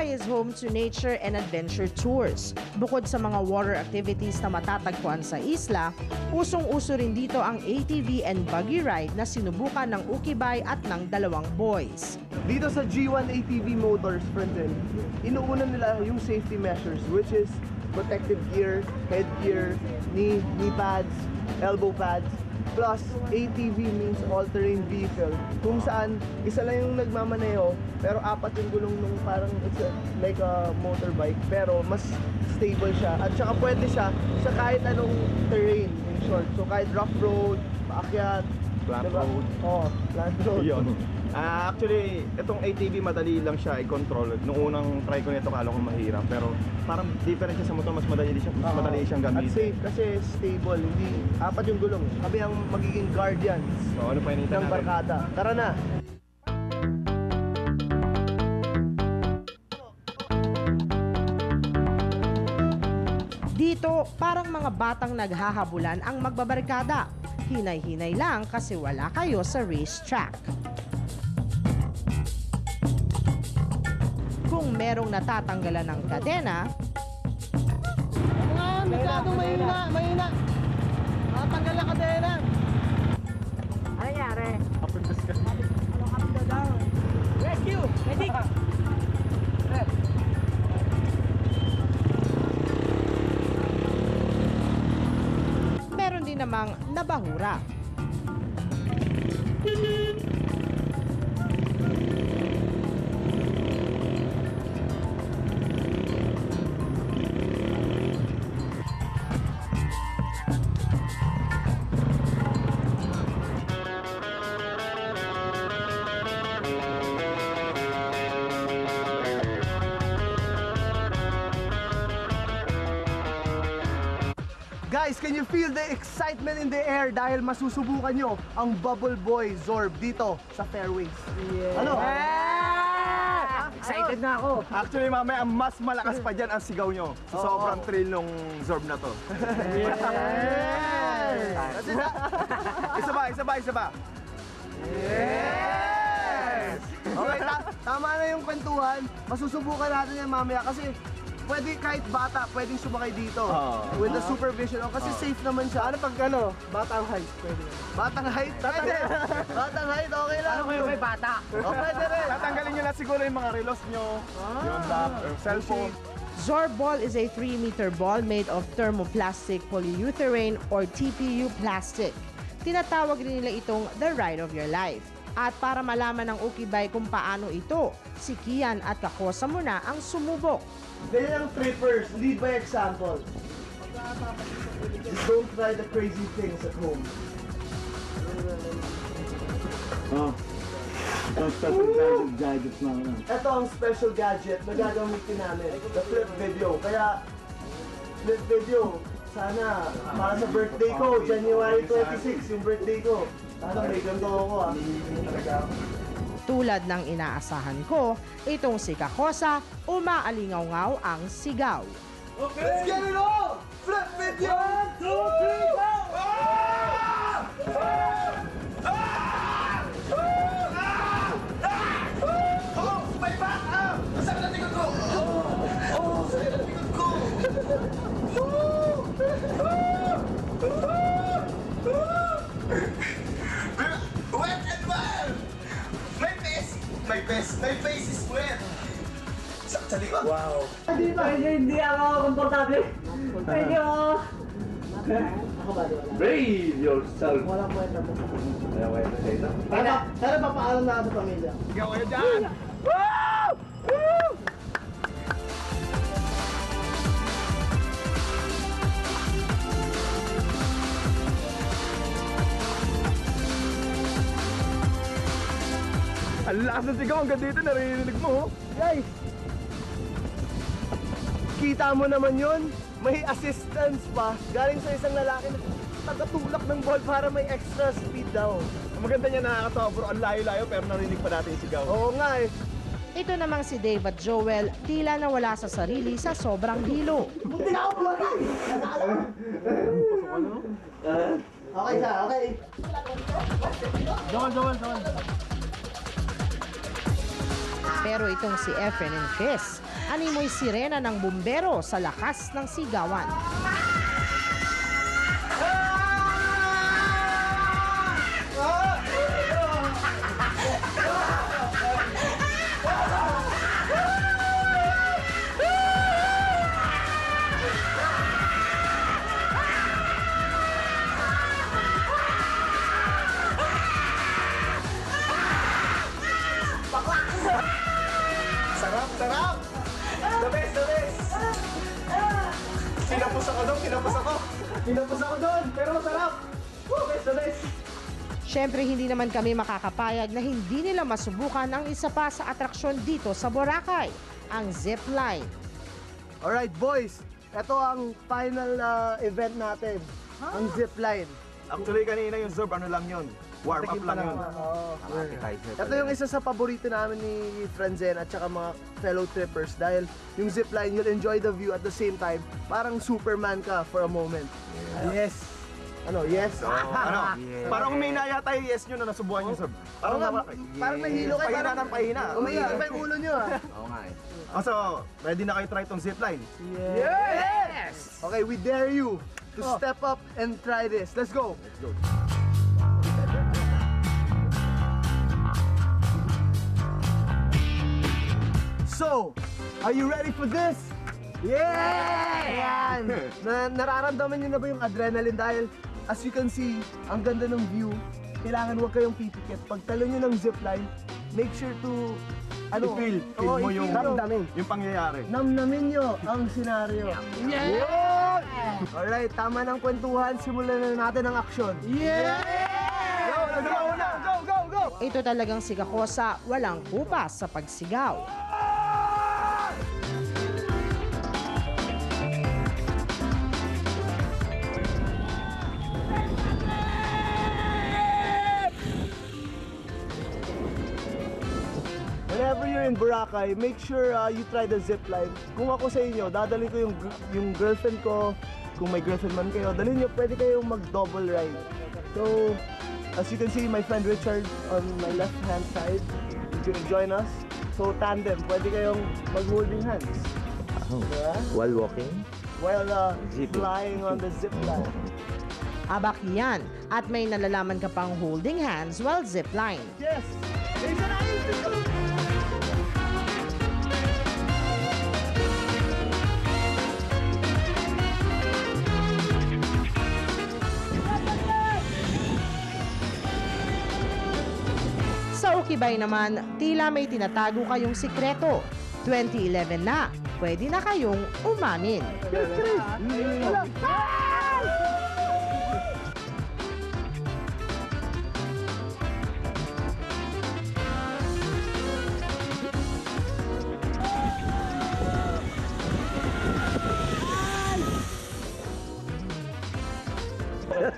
Boracay is home to nature and adventure tours. Bukod sa mga water activities na matatagpuan sa isla, usong-uso rin dito ang ATV and buggy ride na sinubukan ng Ukibay at ng dalawang boys. Dito sa G1 ATV Motors, friends, inuuna nila yung safety measures, which is protective gear, headgear, knee pads, elbow pads. Plus, ATV means all-terrain vehicle, kung saan isa lang yung nagmamaneho, pero apat yung gulong nung parang it's like a motorbike, pero mas stable siya. At saka pwede siya sa kahit anong terrain, in short. So kahit rough road, paakyat, flat road. Oh, flat road. Yun. Actually, itong ATV madali lang siya i-control. Noong unang try ko nito, kala ko mahirap. Pero parang different siya sa motor, mas madali siyang gamitin. At safe kasi stable, hindi apat yung gulong. Kami ang magiging guardians So, ano pa ng natin? barkada. Tara na! Dito, parang mga batang naghahabulan ang magbabarkada. Hinay-hinay lang kasi wala kayo sa racetrack. Kung merong natatanggalan ng kadena, Masyadong mahina! Tanggal na kadena! ano nangyari? Rescue! Medic! Meron din namang nabahura. Guys, can you feel the excitement in the air dahil masusubukan nyo ang Bubble Boy Zorb dito sa Fairways? Ano? Excited na ako. Actually, mamaya, mas malakas pa dyan ang sigaw nyo. So, sobrang thrill nung Zorb na to. Isa ba? Yes! Okay, tama na yung kwentuhan. Masusubukan natin yan mamaya kasi pwede kahit bata, pwedeng sumakay dito. With the supervision. Kasi safe naman siya. Ano pag batang height? Pwede. Batang height? Pwede. Batang height, okay lang. Ano kayo may bata? Pwede rin. Tatanggalin nyo lang siguro yung mga relos nyo, yung lap, cellphone. Zorb ball is a 3-meter ball made of thermoplastic polyurethane or TPU plastic. Tinatawag rin nila itong the ride of your life. At para malaman ng Ukibay kung paano ito, si Kian at Kakosa muna ang sumubok. Ganyan ang trippers. Lead by example. Just don't try the crazy things at home. Ito ang special gadget na gagamitin namin. The flip video. Kaya, flip video. Sana, para sa birthday ko, January 26, yung birthday ko. Sana may ganito ako Tulad ng inaasahan ko, itong si Kakosa, umaalingaw-ngaw ang sigaw. Okay, let's get it on! Flip video! 1, 2, 3, go! May back up! Masakit ang likod ko! Masakit ang likod ko! Wet and wild! My face is wet! Sa likod! Wow! Hindi ako komportable. Medyo... Brave yourself. Walang kwenta mo. Kaya Sana papaalam na ako sa pamilya. Sigaw kayo dyan! Ang lakas ng sigaw, hanggang dito naririnig mo. Guys! Kita mo naman yun? May assistance pa galing sa isang lalaki na tagatulak ng ball para may extra speed daw. Ang maganda niya, nakakatawa, bro. Ang layo-layo pero narinig pa natin yung sigaw. Oo nga eh. Ito namang si Dave at Joel, tila nawala sa sarili sa sobrang hilo. Buti na ako bumatay! Okay siya, okay. Joel. Pero itong si Efren and Chris, animoy sirena ng bumbero sa lakas ng sigawan. Sarap, sarap! The best, the best! Pinapos ako doon, pinapos ako! Pinapos ako doon, pero masarap! The best, the best! Siyempre, hindi naman kami makakapayag na hindi nila masubukan ang isa pa sa atraksyon dito sa Boracay, ang zipline. Alright boys, ito ang final event natin, ang zipline. Actually, kanina yung Zerb, ano lang yun? Warm up lang yun. Oo. Appetizer Ito yung isa sa paborito namin ni Franzen at saka mga fellow trippers dahil yung zipline, you'll enjoy the view at the same time, parang Superman ka for a moment. Yes! Ano, yes? Ano? Parang umina yata yung yes nyo na nasubuhan yung Zerb. Parang, parang nahilo kayo. Pahina ng pahina. Umiikot pa yung ulo nyo ah. Oo nga eh. So, ready na kayo try itong zipline? Yes! Okay, we dare you to step up and try this. Let's go! Let's go. So, are you ready for this? Yeah! Ayan! Nararamdaman niyo na ba yung adrenaline dahil as you can see, ang ganda ng view. Kailangan huwag kayong pipikit. Pag talo niyo ng zipline, make sure to I-feel mo yung pangyayari. Namnamin nyo ang senaryo. Yeah! Alright, tama ng kwentuhan. Simulan na natin ang aksyon. Yeah! Go, go, go, go, go! Ito talagang si Kakosa, walang kupas sa pagsigaw. Whenever you're in Boracay, make sure you try the zipline. Kung ako sa inyo, dadalhin ko yung girlfriend ko. Kung may girlfriend man kayo, dalhin nyo, pwede kayong mag-double ride. So, as you can see, my friend Richard on my left-hand side, he's gonna join us. So, tandem, pwede kayong mag-holding hands. Diba? While walking? While Zipping. flying on the zipline. Abak yan. At may nalalaman ka pang holding hands while zipline. Yes! Isa na yun! Sa Ukibay naman, tila may tinatago kayong sikreto. 2011 na, pwede na kayong umamin.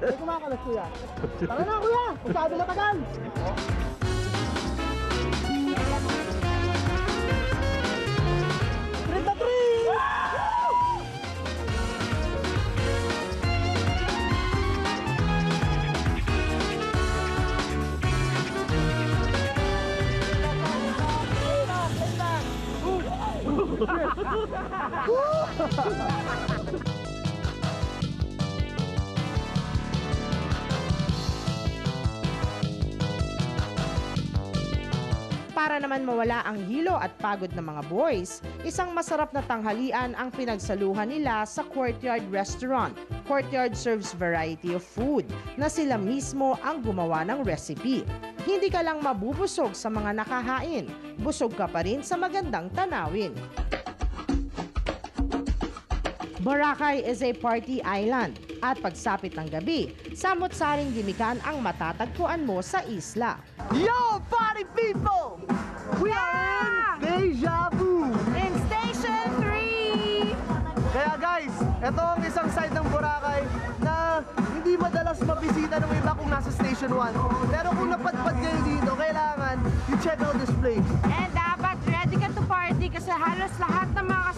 May kumakalas kuya. Tara na kuya! Masyado matagal! Trip na trip! Para naman mawala ang hilo at pagod ng mga boys, isang masarap na tanghalian ang pinagsaluhan nila sa Courtyard Restaurant. Courtyard serves variety of food na sila mismo ang gumawa ng recipe. Hindi ka lang mabubusog sa mga nakahain, busog ka pa rin sa magandang tanawin. Boracay is a party island at pagsapit ng gabi, samot-saring gimikan ang matatagpuan mo sa isla. Yo, party people! We are in Deja Vu! In Station 3! Kaya guys, ito ang isang side ng Boracay na hindi madalas mabisita ng iba kung nasa Station 1. Pero kung napadpad kayo dito, kailangan you check out this place. And dapat ready ka to party kasi halos lahat ng mga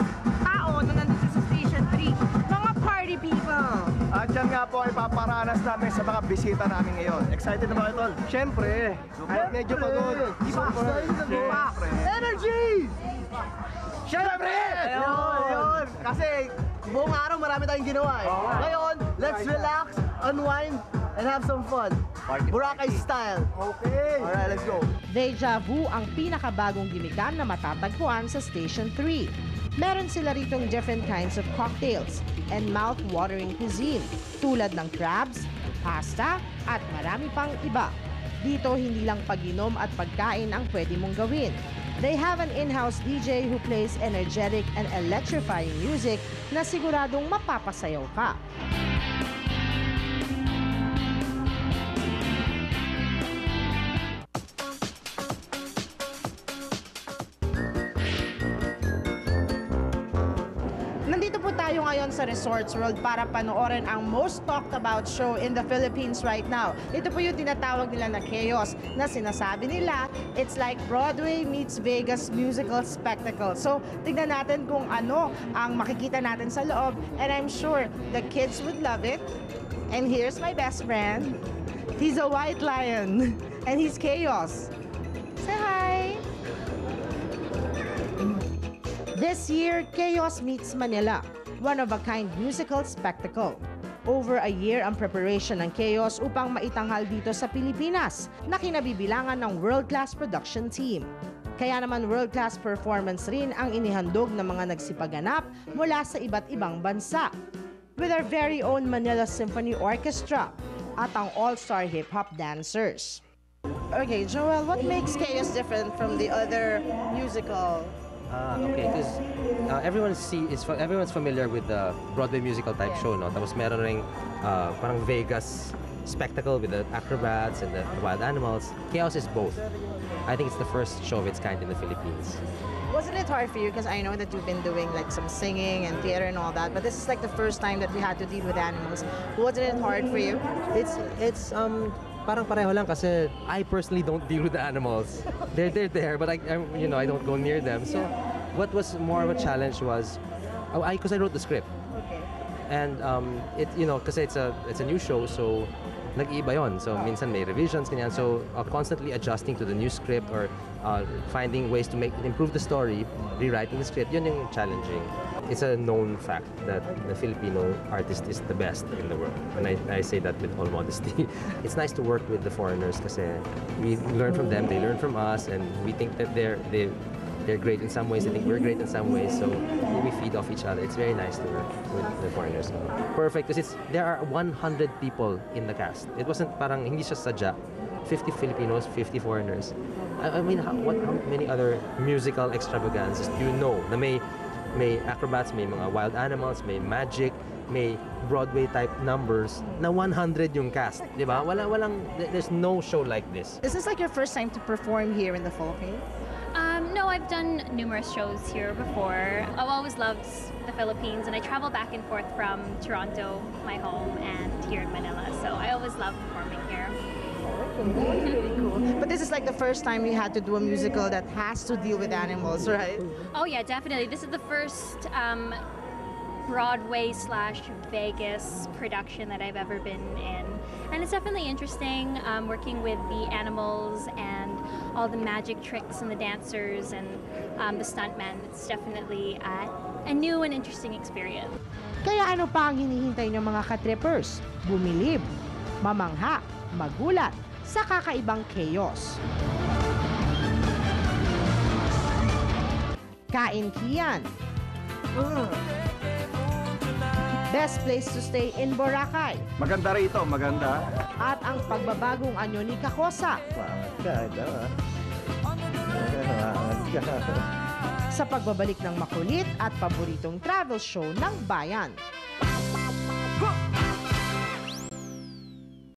tao na nandito sa Station 3, mga party people. At yan nga po ay paparanas namin sa mga bisita namin ngayon. Excited na ba kayo, Tol? Siyempre, kahit medyo pagod. Siyempre. Energy! Siyempre! Yun! Kasi buong araw marami tayong ginawa eh. Ngayon, let's relax, unwind, and have some fun. Boracay style. Okay. Alright, let's go. Deja Vu ang pinakabagong gimikan na matatagpuan sa Station 3. Meron sila ritong different kinds of cocktails and mouth-watering cuisine tulad ng crabs, pasta, at marami pang iba. Dito, hindi lang pag-inom at pagkain ang pwede mong gawin. They have an in-house DJ who plays energetic and electrifying music na siguradong mapapasayaw ka. Nandito po tayo ngayon sa Resorts World para panoorin ang most talked about show in the Philippines right now. Ito po yung tinatawag nila na chaos na sinasabi nila, it's like Broadway meets Vegas musical spectacle. So, tignan natin kung ano ang makikita natin sa loob, and I'm sure the kids would love it. And here's my best friend. He's a white lion and he's chaos. Say hi! This year, Chaos meets Manila, one-of-a-kind musical spectacle. Over a year ang preparation ng Chaos upang maitanghal dito sa Pilipinas na kinabibilangan ng world-class production team. Kaya naman world-class performance rin ang inihandog ng mga nagsipaganap mula sa iba't ibang bansa. With our very own Manila Symphony Orchestra at ang all-star hip-hop dancers. Okay, Joel, what makes Chaos different from the other musical? Okay, because everyone's familiar with the Broadway musical type show, no? Tapos meron ring parang Vegas spectacle with the acrobats and the wild animals. Chaos is both. I think it's the first show of its kind in the Philippines. Wasn't it hard for you? Because I know that you've been doing like some singing and theater and all that, but this is like the first time that we had to deal with animals. Wasn't it hard for you? It's parang pareho lang kasi I personally don't deal with the animals. They're there, but I don't go near them. So what was more of a challenge was because I wrote the script. Okay. And kasi it's a new show, so nag-iiba yon. So minsan may revisions ganyan. So constantly adjusting to the new script or finding ways to improve the story, rewriting the script, yun yung challenging. It's a known fact that the Filipino artist is the best in the world. And I say that with all modesty. It's nice to work with the foreigners kasi we learn from them, they learn from us, and we think that they're great in some ways, they think we're great in some ways, so we feed off each other. It's very nice to work with the foreigners. Perfect, because there are 100 people in the cast. It wasn't parang, hindi siya sadya. 50 Filipinos, 50 foreigners. I mean, how many other musical extravagances do you know na may acrobats, may mga wild animals, may magic, may Broadway type numbers na 100 yung cast, di ba? There's no show like this. Is this like your first time to perform here in the Philippines? No, I've done numerous shows here before. I've always loved the Philippines, and I travel back and forth from Toronto, my home, and here in Manila. So I always love performing here. Really cool. But this is like the first time you had to do a musical that has to deal with animals, right? Oh yeah, definitely. This is the first Broadway/Vegas production that I've ever been in. And it's definitely interesting working with the animals and all the magic tricks and the dancers and the stuntmen. It's definitely a new and interesting experience. Kaya ano pa ang hinihintay ng mga katrippers? Bumilib, mamangha, magulat sa kakaibang chaos. Kain Kian. Best place to stay in Boracay. Maganda rito, maganda. At ang pagbabagong anyo ni Kakosa. Sa pagbabalik ng makulit at paboritong travel show ng bayan.